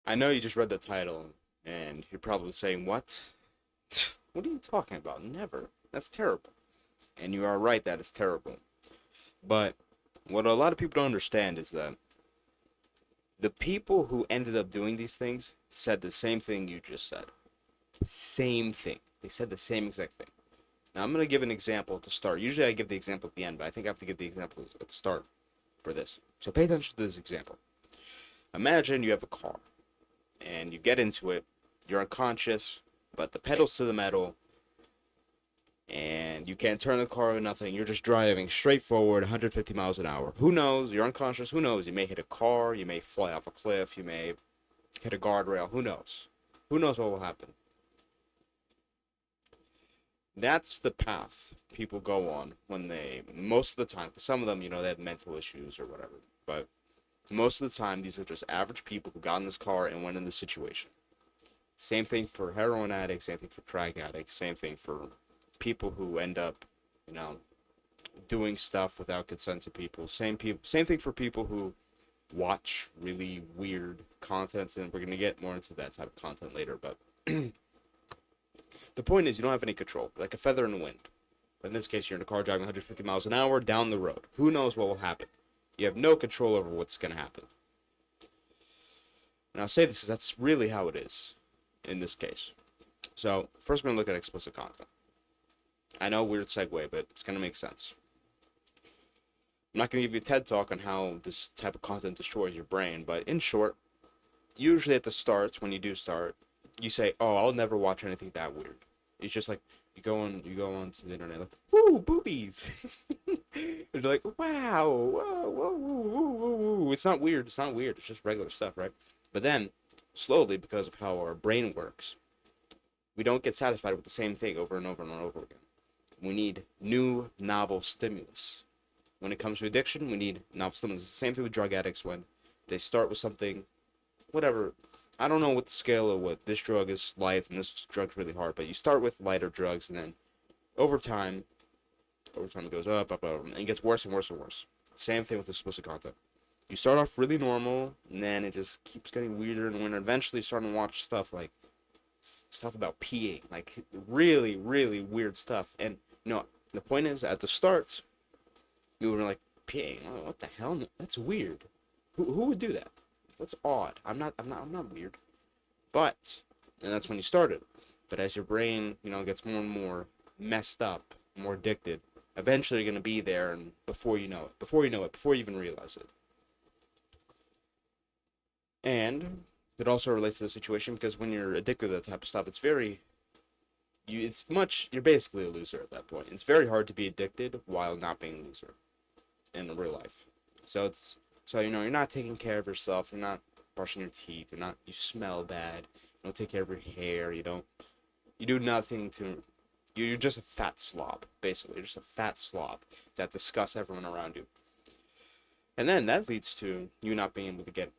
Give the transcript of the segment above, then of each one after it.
I know you just read the title, and you're probably saying, "What? What are you talking about? Never. That's terrible." And you are right that it's terrible. But what a lot of people don't understand is that the people who ended up doing these things said the same thing you just said. Same thing. They said the same exact thing. Now, I'm going to give an example to start. Usually I give the example at the end, but I think I have to give the example at the start for this. So pay attention to this example. Imagine you have a car, and you get into it. You're unconscious, but the pedal's to the metal, and you can't turn the car or nothing. You're just driving straight forward, 150 miles an hour. Who knows? You're unconscious. Who knows? You may hit a car. You may fly off a cliff. You may hit a guardrail. Who knows? Who knows what will happen? That's the path people go on when they, most of the time, for some of them, they have mental issues or whatever. But most of the time, these are just average people who got in this car and went in this situation. Same thing for heroin addicts, same thing for crack addicts, same thing for people who end up, you know, doing stuff without consent to people. Same thing for people who watch really weird content, and we're gonna get more into that type of content later. But the point is, you don't have any control, like a feather in the wind. But in this case, you're in a car driving 150 miles an hour down the road. Who knows what will happen? You have no control over what's gonna happen. And I'll say this because that's really how it is in this case. So first, we're gonna look at explicit content. I know, weird segue, but it's gonna make sense. I'm not gonna give you a TED talk on how this type of content destroys your brain, but in short, usually at the start, when you do start, you say, "Oh, I'll never watch anything that weird." It's just like you go on to the internet, like, "Woo, boobies," and you're like, "Wow, whoa, whoa, whoa, whoa, whoa, whoa." It's not weird. It's not weird. It's just regular stuff, right? But then, slowly, because of how our brain works, we don't get satisfied with the same thing over and over and over again. We need new, novel stimulus. When it comes to addiction, we need novel stimulus. It's the same thing with drug addicts when they start with something, whatever. I don't know what the scale of what this drug is light and this drug's really hard, but you start with lighter drugs and then over time, it goes up, and it gets worse and worse and worse. Same thing with explicit content. You start off really normal, and then it just keeps getting weirder and weirder. Eventually, starting to watch stuff like stuff about peeing, like really, really weird stuff. And the point is, at the start, you were like, peeing. Oh, what the hell? That's weird. Who would do that? That's odd. I'm not weird. But, and that's when you started. But as your brain, gets more and more messed up, more addicted, eventually you're gonna be there, and before you even realize it. And it also relates to the situation because when you're addicted to that type of stuff, you're basically a loser at that point. It's very hard to be addicted while not being a loser in real life. So you're not taking care of yourself, you're not brushing your teeth, you smell bad, you don't take care of your hair, you do nothing to you're just a fat slob, basically. You're just a fat slob that disgusts everyone around you. And then that leads to you not being able to get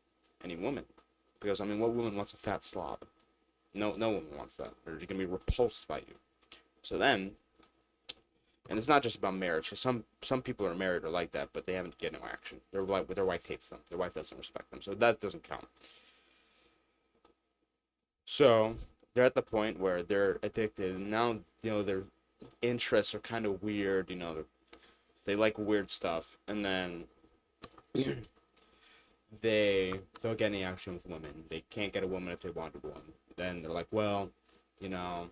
any woman. Because what woman wants a fat slob? No woman wants that. Or you're gonna be repulsed by you. So then, and it's not just about marriage. Cause some people are married or like that, but they haven't get no action. Their wife hates them. Their wife doesn't respect them. So that doesn't count. So they're at the point where they're addicted, and now their interests are kind of weird. They like weird stuff, and then they don't get any action with women. They can't get a woman if they wanted one. Then they're like, well, you know,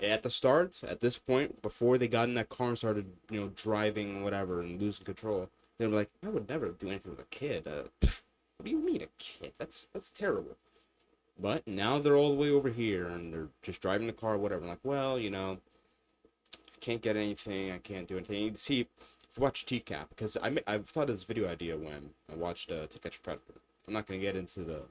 at the start, at this point, before they got in that car and started, driving whatever and losing control, they were like, I would never do anything with a kid. What do you mean a kid? That's terrible. But now they're all the way over here and they're just driving the car, whatever. I'm like, well, I can't get anything. I can't do anything. You see, if you watch TCAP, because I've thought of this video idea when I watched To Catch a Predator. I'm not going to get into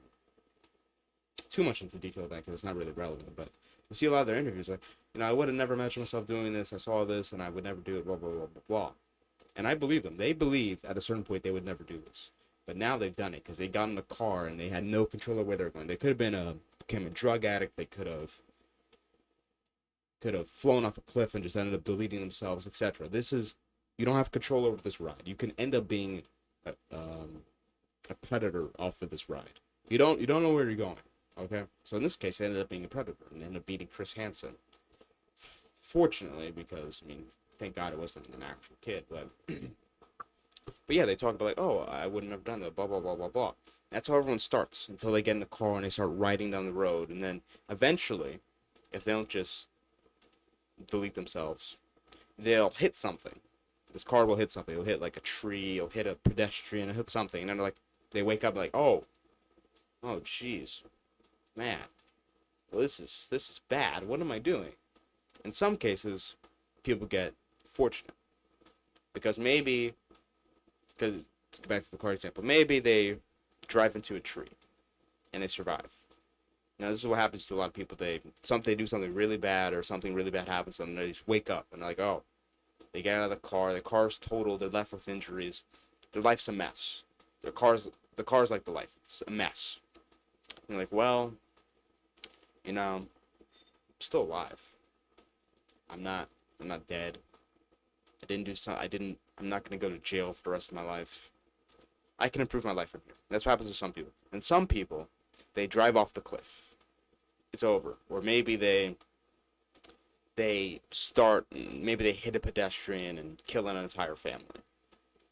too much into detail of that because it's not really relevant. But you see a lot of their interviews, like, I would have never imagined myself doing this. I saw this and I would never do it, blah, blah, blah, blah, blah. And I believe them. They believed at a certain point they would never do this. But now they've done it because they got in the car and they had no control of where they're going. They could have became a drug addict. They could have flown off a cliff and just ended up deleting themselves, etc. You don't have control over this ride. You can end up being a predator off of this ride. You don't know where you're going. Okay, so in this case, it ended up being a predator and ended up beating Chris Hansen. Fortunately, because I mean, thank God it wasn't an actual kid, but yeah, they talk about like, oh, I wouldn't have done that, blah blah blah blah blah. That's how everyone starts until they get in the car and they start riding down the road, and then eventually, if they don't just delete themselves, they'll hit something. This car will hit something. It'll hit like a tree. It'll hit a pedestrian. It'll hit something, and then like they wake up like, oh, jeez, man, well, this is bad. What am I doing? In some cases, people get fortunate because because let's go back to the car example, maybe they drive into a tree and they survive. Now this is what happens to a lot of people. They do something really bad or something really bad happens to them. And they just wake up and they're like, oh, they get out of the car. The car's totaled. They're left with injuries. Their life's a mess. The car's like the life. It's a mess. And you're like, well, I'm still alive. I'm not dead. I'm not gonna go to jail for the rest of my life. I can improve my life from here. That's what happens to some people. And some people, they drive off the cliff. It's over. Or maybe they hit a pedestrian and kill an entire family.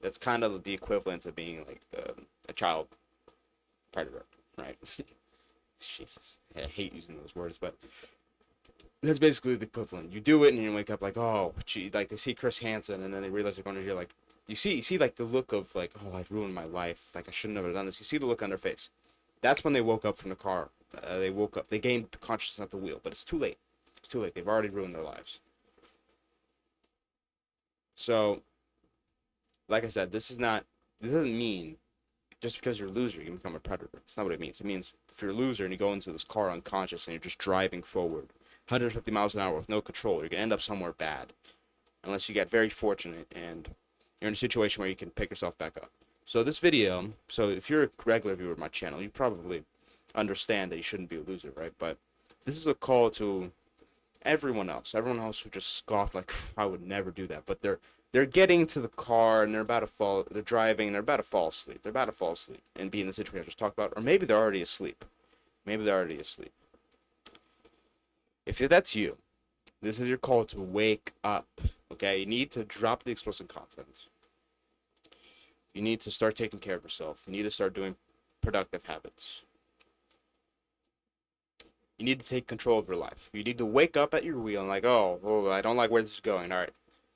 That's kind of the equivalent of being like a child predator, right? Jesus, I hate using those words, but that's basically the equivalent. You do it and you wake up like, oh, gee, like they see Chris Hansen and then they realize they're going to jail. Like you see like the look of like, oh, I've ruined my life. Like I shouldn't have done this. You see the look on their face. That's when they woke up from the car. They woke up. They gained consciousness at the wheel, but it's too late. It's too late. They've already ruined their lives. So, like I said, this doesn't mean just because you're a loser you can become a predator. It's not what it means. It means if you're a loser and you go into this car unconscious and you're just driving forward 150 miles an hour with no control, you're going to end up somewhere bad. Unless you get very fortunate and you're in a situation where you can pick yourself back up. So this video, if you're a regular viewer of my channel, you probably understand that you shouldn't be a loser, right? But this is a call to everyone else who just scoffed like, I would never do that. But they're getting to the car and they're driving and they're about to fall asleep. They're about to fall asleep and be in the situation I just talked about. Or maybe they're already asleep. If that's you, this is your call to wake up, okay? You need to drop the explicit content. You need to start taking care of yourself. You need to start doing productive habits. You need to take control of your life. You need to wake up at your wheel and like, oh, I don't like where this is going. All right,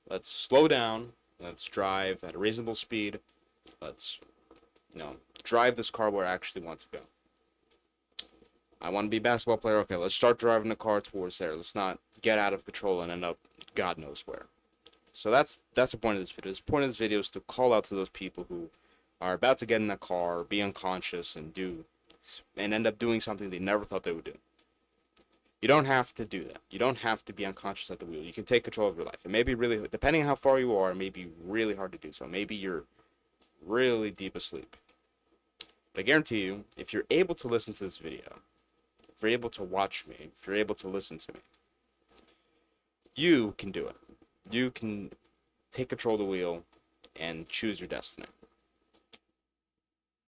let's slow down. Let's drive at a reasonable speed. Let's, drive this car where I actually want to go. I want to be a basketball player. Okay, let's start driving the car towards there. Let's not get out of control and end up God knows where. So that's the point of this video. The point of this video is to call out to those people who are about to get in the car, be unconscious, and end up doing something they never thought they would do. You don't have to do that. You don't have to be unconscious at the wheel. You can take control of your life. It may be really, depending on how far you are, it may be really hard to do so. Maybe you're really deep asleep. But I guarantee you, if you're able to listen to this video, if you're able to watch me, if you're able to listen to me, you can do it. You can take control of the wheel and choose your destiny.